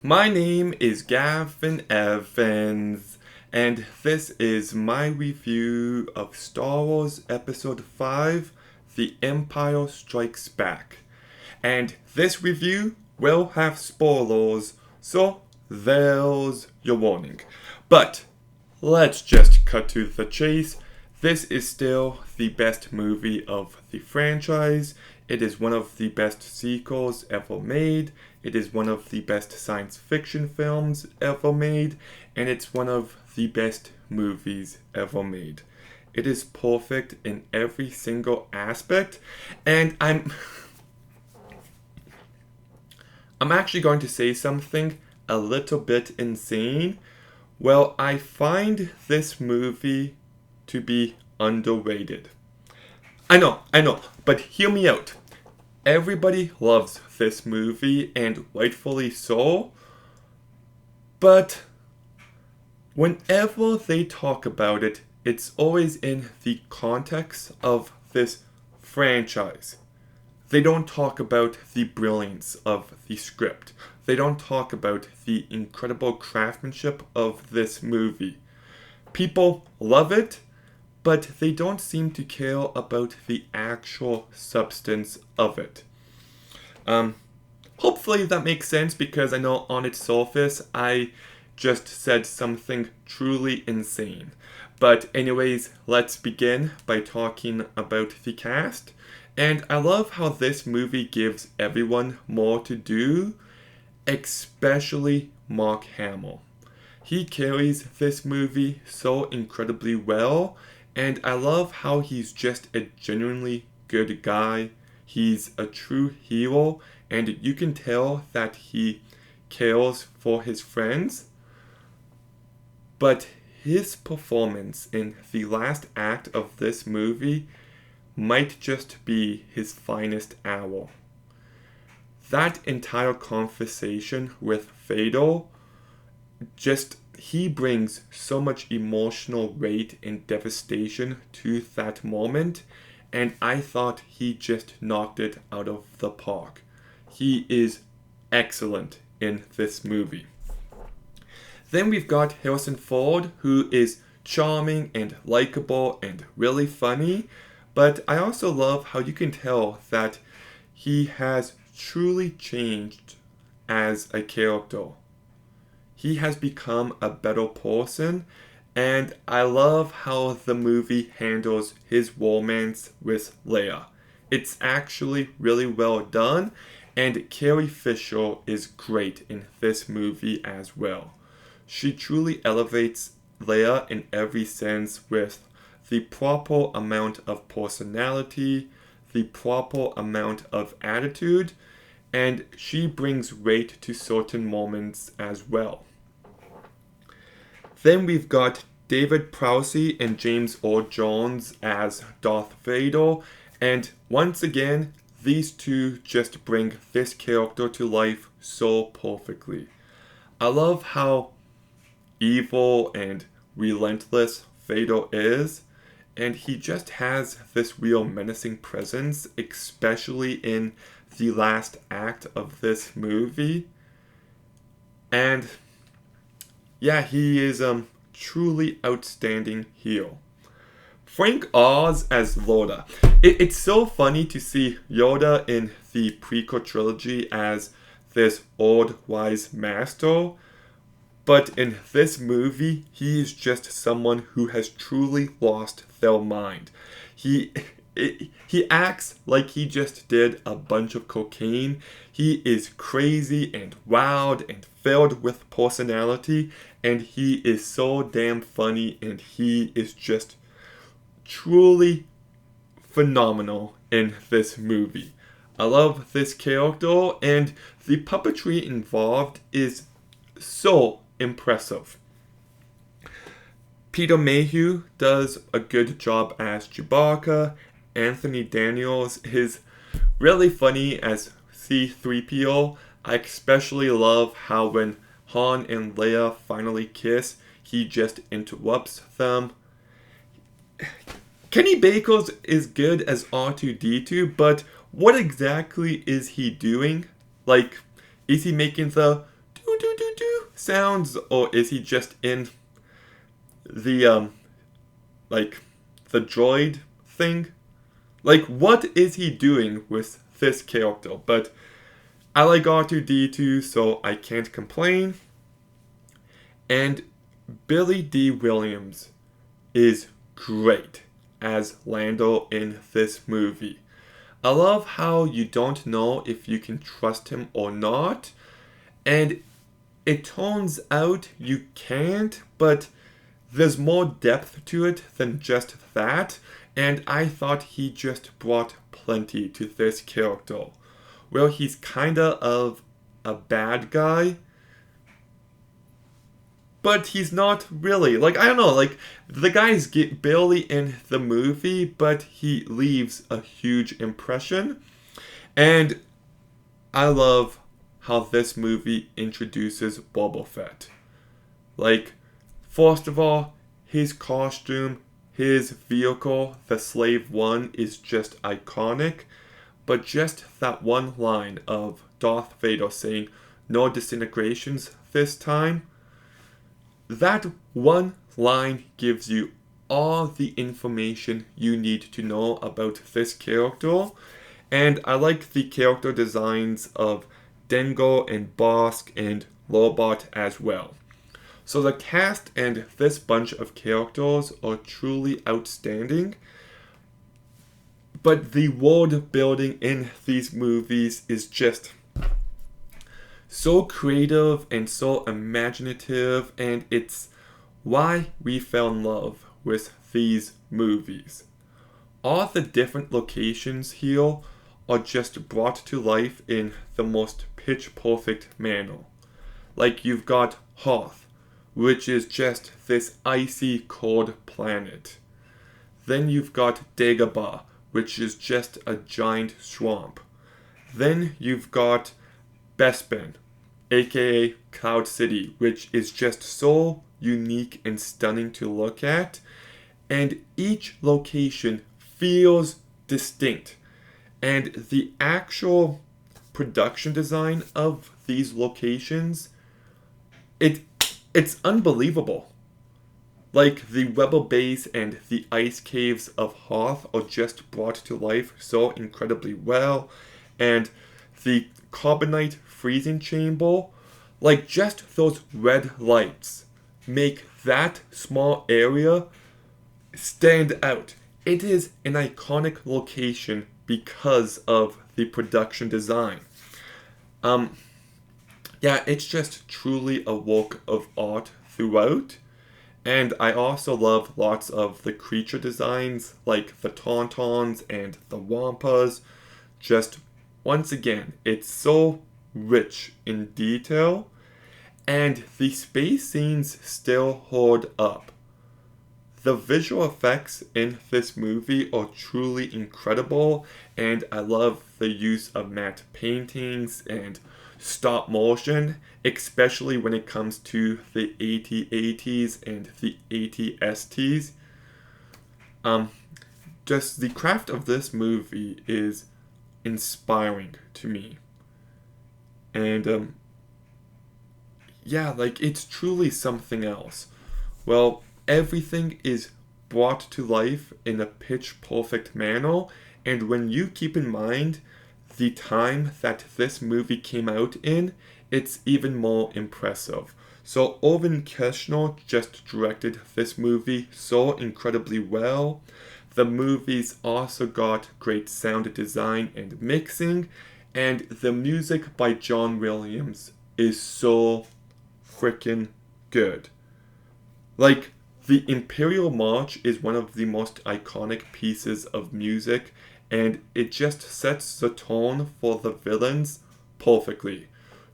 My name is Gavin Evans, and this is my review of Star Wars Episode 5 The Empire Strikes Back. And this review will have spoilers, so there's your warning. But let's just cut to the chase. This is still the best movie of the franchise. It is one of the best sequels ever made. It is one of the best science fiction films ever made. And it's one of the best movies ever made. It is perfect in every single aspect. And I'm actually going to say something a little bit insane. Well, I find this movie to be underrated. I know, but hear me out. Everybody loves this movie, and rightfully so, but whenever they talk about it, it's always in the context of this franchise. They don't talk about the brilliance of the script. They don't talk about the incredible craftsmanship of this movie. People love it, but they don't seem to care about the actual substance of it. Hopefully that makes sense because I know on its surface I just said something truly insane. But anyways, let's begin by talking about the cast. And I love how this movie gives everyone more to do, especially Mark Hamill. He carries this movie so incredibly well, and I love how he's just a genuinely good guy. He's a true hero, and you can tell that he cares for his friends. But his performance in the last act of this movie might just be his finest hour. That entire conversation with Fedor, he brings so much emotional weight and devastation to that moment, and I thought he just knocked it out of the park. He is excellent in this movie. Then we've got Harrison Ford, who is charming and likable and really funny, but I also love how you can tell that he has truly changed as a character. He has become a better person, and I love how the movie handles his romance with Leia. It's actually really well done, and Carrie Fisher is great in this movie as well. She truly elevates Leia in every sense with the proper amount of personality, the proper amount of attitude, and she brings weight to certain moments as well. Then we've got David Prowse and James Earl Jones as Darth Vader, and once again, these two just bring this character to life so perfectly. I love how evil and relentless Vader is, and he just has this real menacing presence, especially in the last act of this movie. And yeah, he is truly outstanding heel. Frank Oz as Yoda. It's so funny to see Yoda in the prequel trilogy as this old wise master, but in this movie, he is just someone who has truly lost their mind. He he acts like he just did a bunch of cocaine. He is crazy and wild and filled with personality, and he is so damn funny, and he is just truly phenomenal in this movie. I love this character, and the puppetry involved is so impressive. Peter Mayhew does a good job as Chewbacca. Anthony Daniels is really funny as C-3PO. I especially love how when Han and Leia finally kiss, he just interrupts them. Kenny Bakers is good as R2-D2, but what exactly is he doing? Like, is he making the do do sounds, or is he just in the like the droid thing? Like, what is he doing with this character? But I like R2-D2, so I can't complain. And Billy D. Williams is great as Lando in this movie. I love how you don't know if you can trust him or not, and it turns out you can't, but there's more depth to it than just that, and I thought he just brought plenty to this character. Well, he's kinda of a bad guy, but he's not really. Like, I don't know, like, the guy's barely in the movie, but he leaves a huge impression. And I love how this movie introduces Boba Fett. Like, first of all, his costume, his vehicle, the Slave One, is just iconic. But just that one line of Darth Vader saying, "No disintegrations this time," that one line gives you all the information you need to know about this character. And I like the character designs of Dengo and Bosk and Lobot as well. So the cast and this bunch of characters are truly outstanding. But the world building in these movies is just so creative and so imaginative, and it's why we fell in love with these movies. All the different locations here are just brought to life in the most pitch perfect manner. Like, you've got Hoth, which is just this icy cold planet. Then you've got Dagobah, which is just a giant swamp. Then you've got Bespin, aka Cloud City, which is just so unique and stunning to look at. And each location feels distinct. And the actual production design of these locations, it's unbelievable. Like, the Rebel Base and the ice caves of Hoth are just brought to life so incredibly well. And the carbonite freezing chamber, like, just those red lights make that small area stand out. It is an iconic location because of the production design. Yeah, it's just truly a work of art throughout. And I also love lots of the creature designs, like the Tauntauns and the Wampas. Just, once again, it's so rich in detail, and the space scenes still hold up. The visual effects in this movie are truly incredible, and I love the use of matte paintings and stop motion, especially when it comes to the AT-ATs and the AT-STs. Just the craft of this movie is inspiring to me. And yeah, like, it's truly something else. Well, everything is brought to life in a pitch perfect manner, and when you keep in mind the time that this movie came out in, it's even more impressive. So Irvin Kershner just directed this movie so incredibly well. The movie's also got great sound design and mixing, and the music by John Williams is so freaking good. Like, the Imperial March is one of the most iconic pieces of music, and it just sets the tone for the villains perfectly.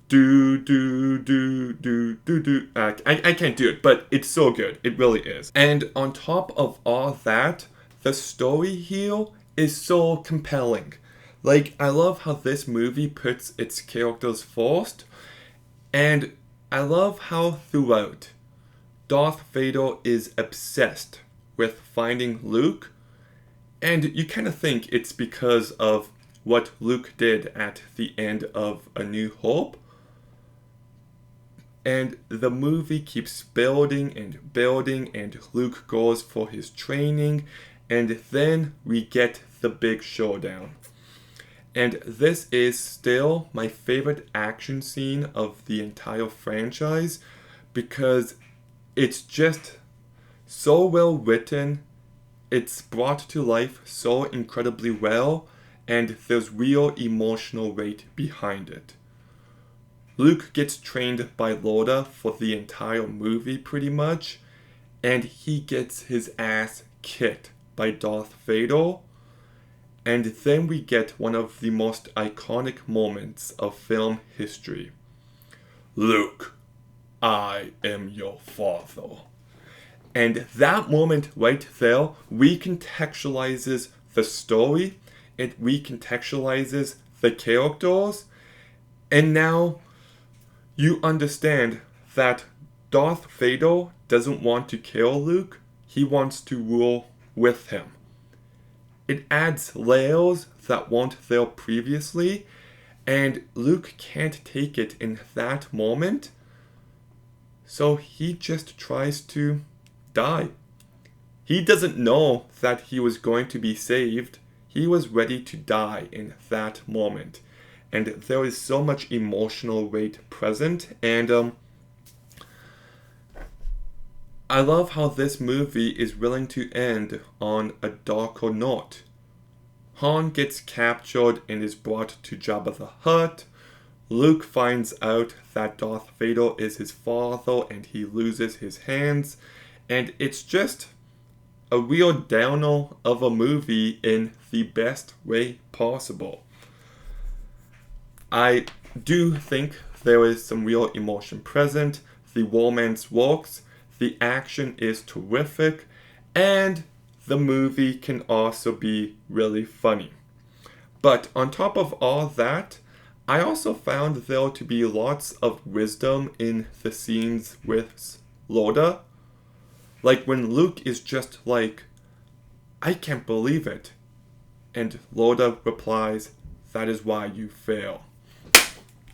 Do, do, do, do, do, do. I can't do it, but it's so good. It really is. And on top of all that, the story here is so compelling. Like, I love how this movie puts its characters first, and I love how throughout, Darth Vader is obsessed with finding Luke, and you kind of think it's because of what Luke did at the end of A New Hope. And the movie keeps building and building, and Luke goes for his training, and then we get the big showdown. And this is still my favorite action scene of the entire franchise because it's just so well written, it's brought to life so incredibly well, and there's real emotional weight behind it. Luke gets trained by Yoda for the entire movie pretty much, and he gets his ass kicked by Darth Vader. And then we get one of the most iconic moments of film history. Luke, I am your father. And that moment right there recontextualizes the story, it recontextualizes the characters, and now you understand that Darth Vader doesn't want to kill Luke, he wants to rule with him. It adds layers that weren't there previously, and Luke can't take it in that moment, so he just tries to die. He doesn't know that he was going to be saved. He was ready to die in that moment. And there is so much emotional weight present, and I love how this movie is willing to end on a darker note. Han gets captured and is brought to Jabba the Hutt. Luke finds out that Darth Vader is his father and he loses his hands. And it's just a real downer of a movie in the best way possible. I do think there is some real emotion present. The romance works. The action is terrific. And the movie can also be really funny. But on top of all that, I also found there to be lots of wisdom in the scenes with Yoda. Like when Luke is just like, I can't believe it. And Yoda replies, that is why you fail.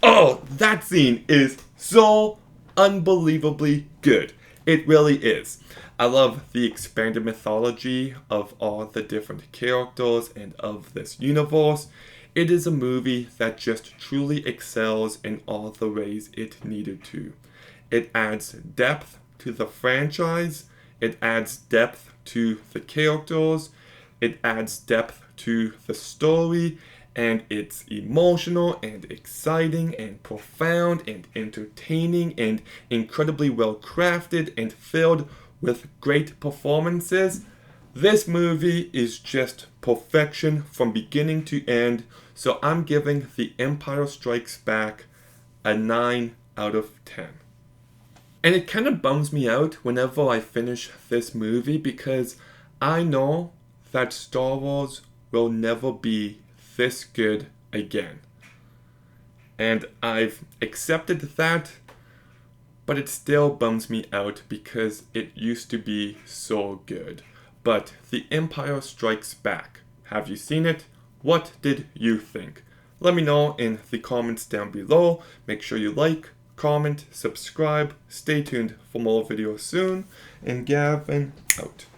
Oh, that scene is so unbelievably good. It really is. I love the expanded mythology of all the different characters and of this universe. It is a movie that just truly excels in all the ways it needed to. It adds depth to the franchise. It adds depth to the characters. It adds depth to the story. And it's emotional and exciting and profound and entertaining and incredibly well crafted and filled with great performances. This movie is just perfection from beginning to end, so I'm giving The Empire Strikes Back a 9 out of 10. And it kind of bums me out whenever I finish this movie because I know that Star Wars will never be this good again. And I've accepted that, but it still bums me out because it used to be so good. But The Empire Strikes Back. Have you seen it? What did you think? Let me know in the comments down below. Make sure you like, comment, subscribe. Stay tuned for more videos soon. And Gavin out.